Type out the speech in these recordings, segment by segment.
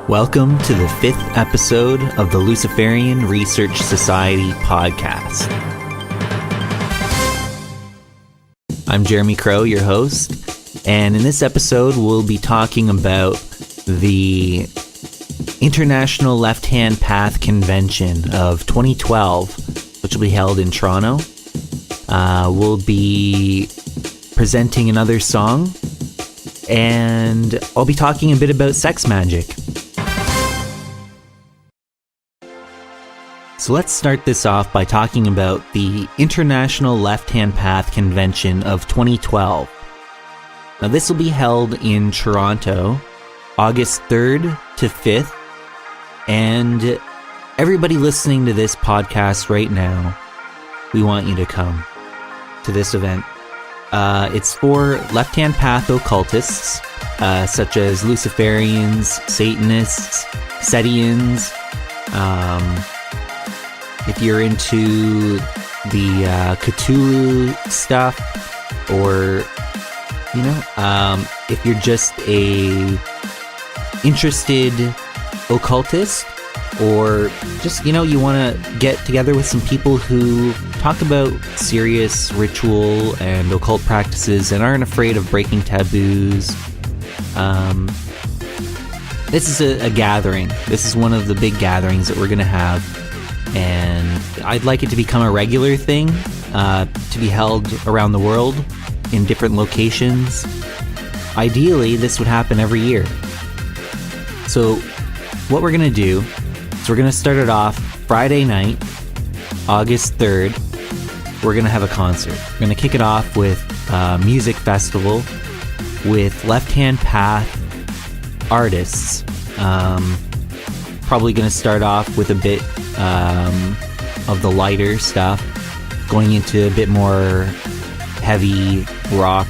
Welcome to the 5th episode of the Luciferian Research Society podcast. I'm Jeremy Crow, your host, and in this episode we'll be talking about the International Left-Hand Path Convention of 2012, which will be held in Toronto. We'll be presenting another song, and I'll be talking a bit about Sex Magick. So let's start this off by talking about the International Left-Hand Path Convention of 2012. Now this will be held in Toronto, August 3rd to 5th, and everybody listening to this podcast right now, we want you to come to this event. It's for left-hand path occultists, such as Luciferians, Satanists, Setians. If you're into the Cthulhu stuff, or, if you're just a interested occultist, or just, you want to get together with some people who talk about serious ritual and occult practices and aren't afraid of breaking taboos. This is a gathering. This is one of the big gatherings that we're going to have. And I'd like it to become a regular thing, to be held around the world in different locations. Ideally, this would happen every year. So what we're going to do is we're going to start it off Friday night, August 3rd. We're going to have a concert. We're going to kick it off with a music festival with left-hand path artists. Probably going to start off with a bit of the lighter stuff, going into a bit more heavy rock,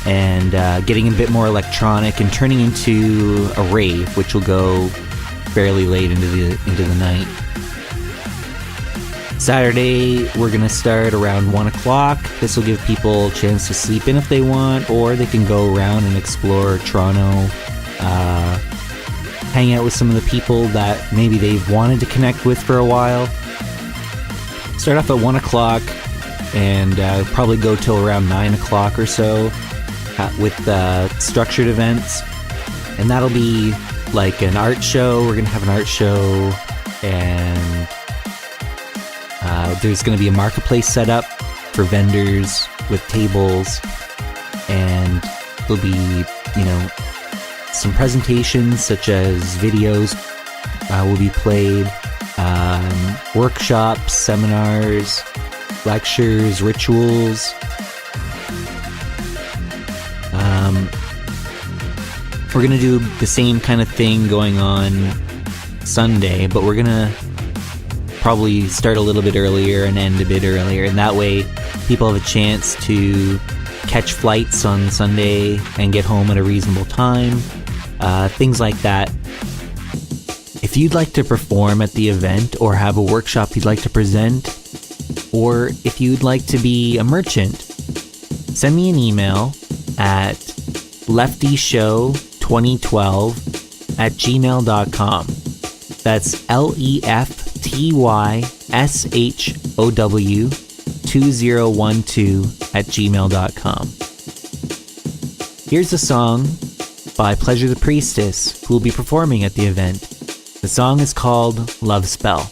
and getting a bit more electronic and turning into a rave, which will go fairly late into the night. Saturday, we're going to start around 1 o'clock. This will give people a chance to sleep in if they want, or they can go around and explore Toronto, hang out with some of the people that maybe they've wanted to connect with for a while. Start off at 1 o'clock and probably go till around 9 o'clock or so with structured events. And that'll be like an art show. We're going to have an art show, and there's going to be a marketplace set up for vendors with tables, and there'll be, some presentations such as videos will be played, workshops, seminars, lectures, rituals. We're going to do the same kind of thing going on Sunday, but we're going to probably start a little bit earlier and end a bit earlier, and that way people have a chance to catch flights on Sunday and get home at a reasonable time. Things like that. If you'd like to perform at the event, or have a workshop you'd like to present, or if you'd like to be a merchant, send me an email at leftyshow2012@gmail.com. That's LEFTYSHOW2012@gmail.com. Here's a song by Pleasure The Priestess, who will be performing at the event. The song is called Love Spell.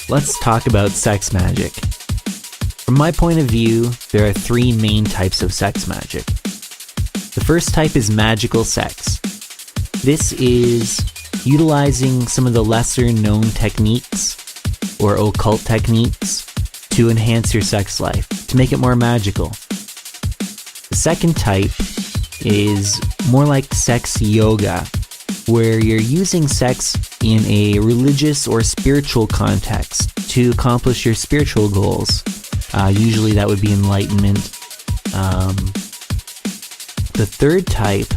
Let's talk about sex magic. From my point of view, there are three main types of sex magic. The first type is magical sex. This is utilizing some of the lesser known techniques or occult techniques to enhance your sex life, to make it more magical. The second type is more like sex yoga, where you're using sex in a religious or spiritual context to accomplish your spiritual goals. Usually that would be enlightenment. The third type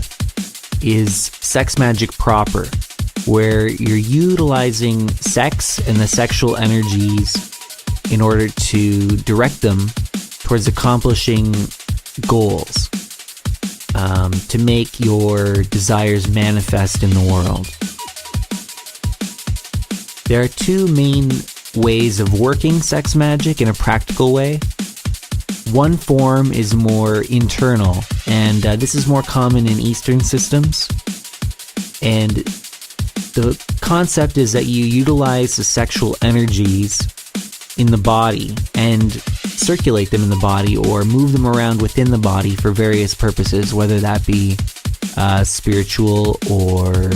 is sex magic proper, where you're utilizing sex and the sexual energies in order to direct them towards accomplishing goals, to make your desires manifest in the world. There are two main ways of working sex magic in a practical way. One form is more internal, and this is more common in Eastern systems. And the concept is that you utilize the sexual energies in the body and circulate them in the body or move them around within the body for various purposes, whether that be spiritual or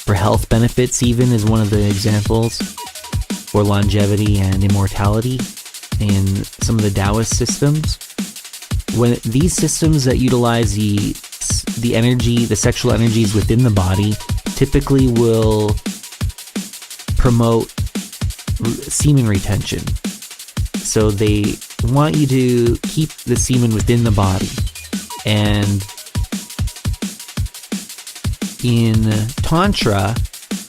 for health benefits even is one of the examples, for longevity and immortality in some of the Taoist systems. When these systems that utilize the energy, the sexual energies within the body, typically will promote semen retention. So they want you to keep the semen within the body. And in Tantra,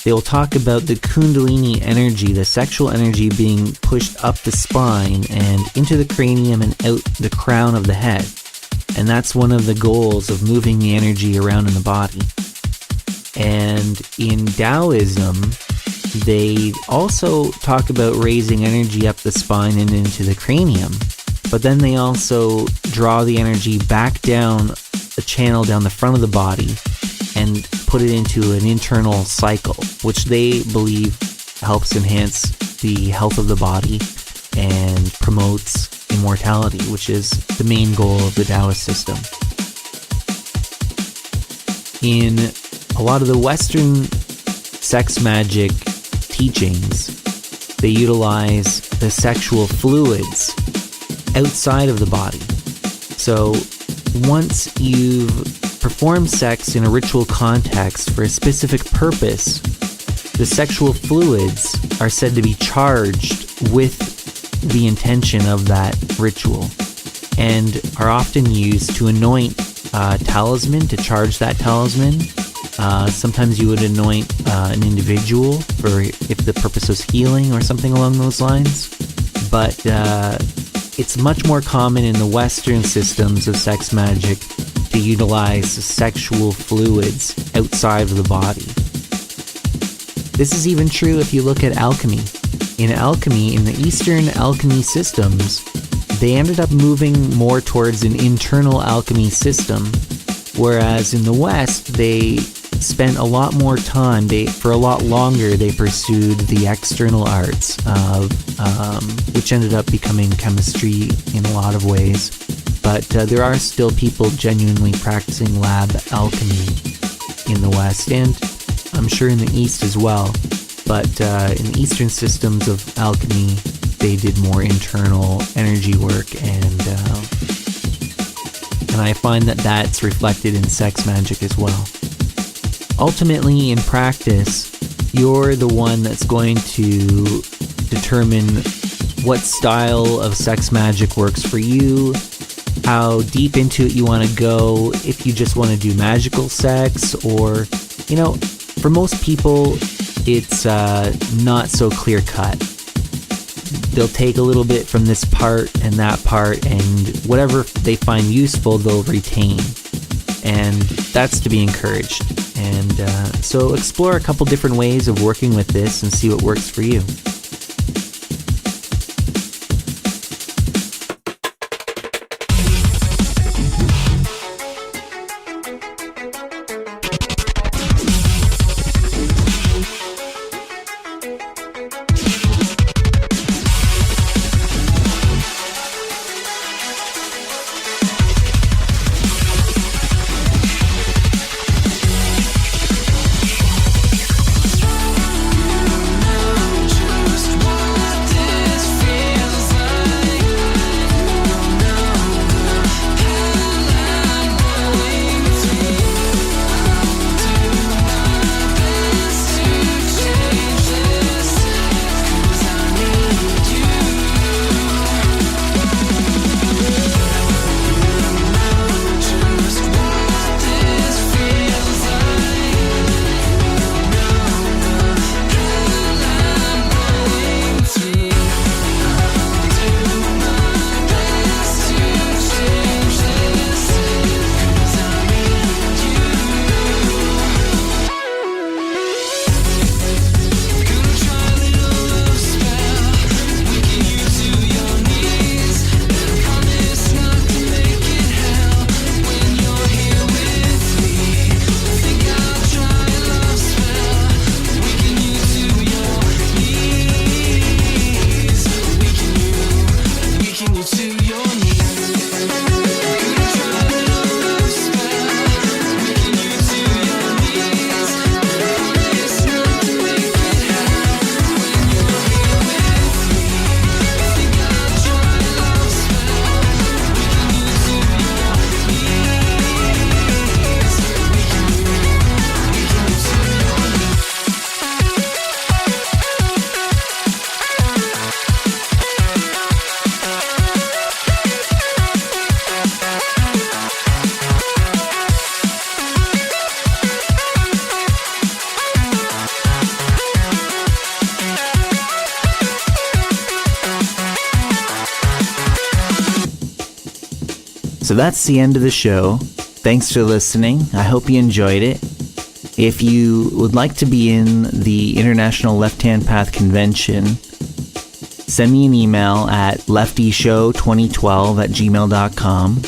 they'll talk about the Kundalini energy, the sexual energy being pushed up the spine and into the cranium and out the crown of the head. And that's one of the goals of moving the energy around in the body. And in Taoism, they also talk about raising energy up the spine and into the cranium. But then they also draw the energy back down the channel down the front of the body and put it into an internal cycle, which they believe helps enhance the health of the body and promotes immortality, which is the main goal of the Taoist system. In a lot of the Western sex magic teachings, they utilize the sexual fluids outside of the body. So once you've performed sex in a ritual context for a specific purpose, the sexual fluids are said to be charged with the intention of that ritual and are often used to anoint a talisman, to charge that talisman. Sometimes you would anoint an individual for if the purpose was healing or something along those lines. But it's much more common in the Western systems of sex magic to utilize the sexual fluids outside of the body. This is even true if you look at alchemy. In alchemy, in the Eastern alchemy systems, they ended up moving more towards an internal alchemy system, whereas in the West, they spent a lot more time, for a lot longer, they pursued the external arts, which ended up becoming chemistry in a lot of ways. But there are still people genuinely practicing lab alchemy in the West, and I'm sure in the East as well. But in the Eastern systems of alchemy, they did more internal energy work, and I find that that's reflected in Sex Magick as well. Ultimately, in practice, you're the one that's going to determine what style of Sex Magick works for you, how deep into it you want to go, if you just want to do magical sex, or, for most people, it's not so clear cut. They'll take a little bit from this part and that part, and whatever they find useful, they'll retain. And that's to be encouraged. And so explore a couple different ways of working with this and see what works for you. So that's the end of the show. Thanks for listening. I hope you enjoyed it. If you would like to be in the International Left Hand Path Convention, send me an email at leftyshow2012@gmail.com.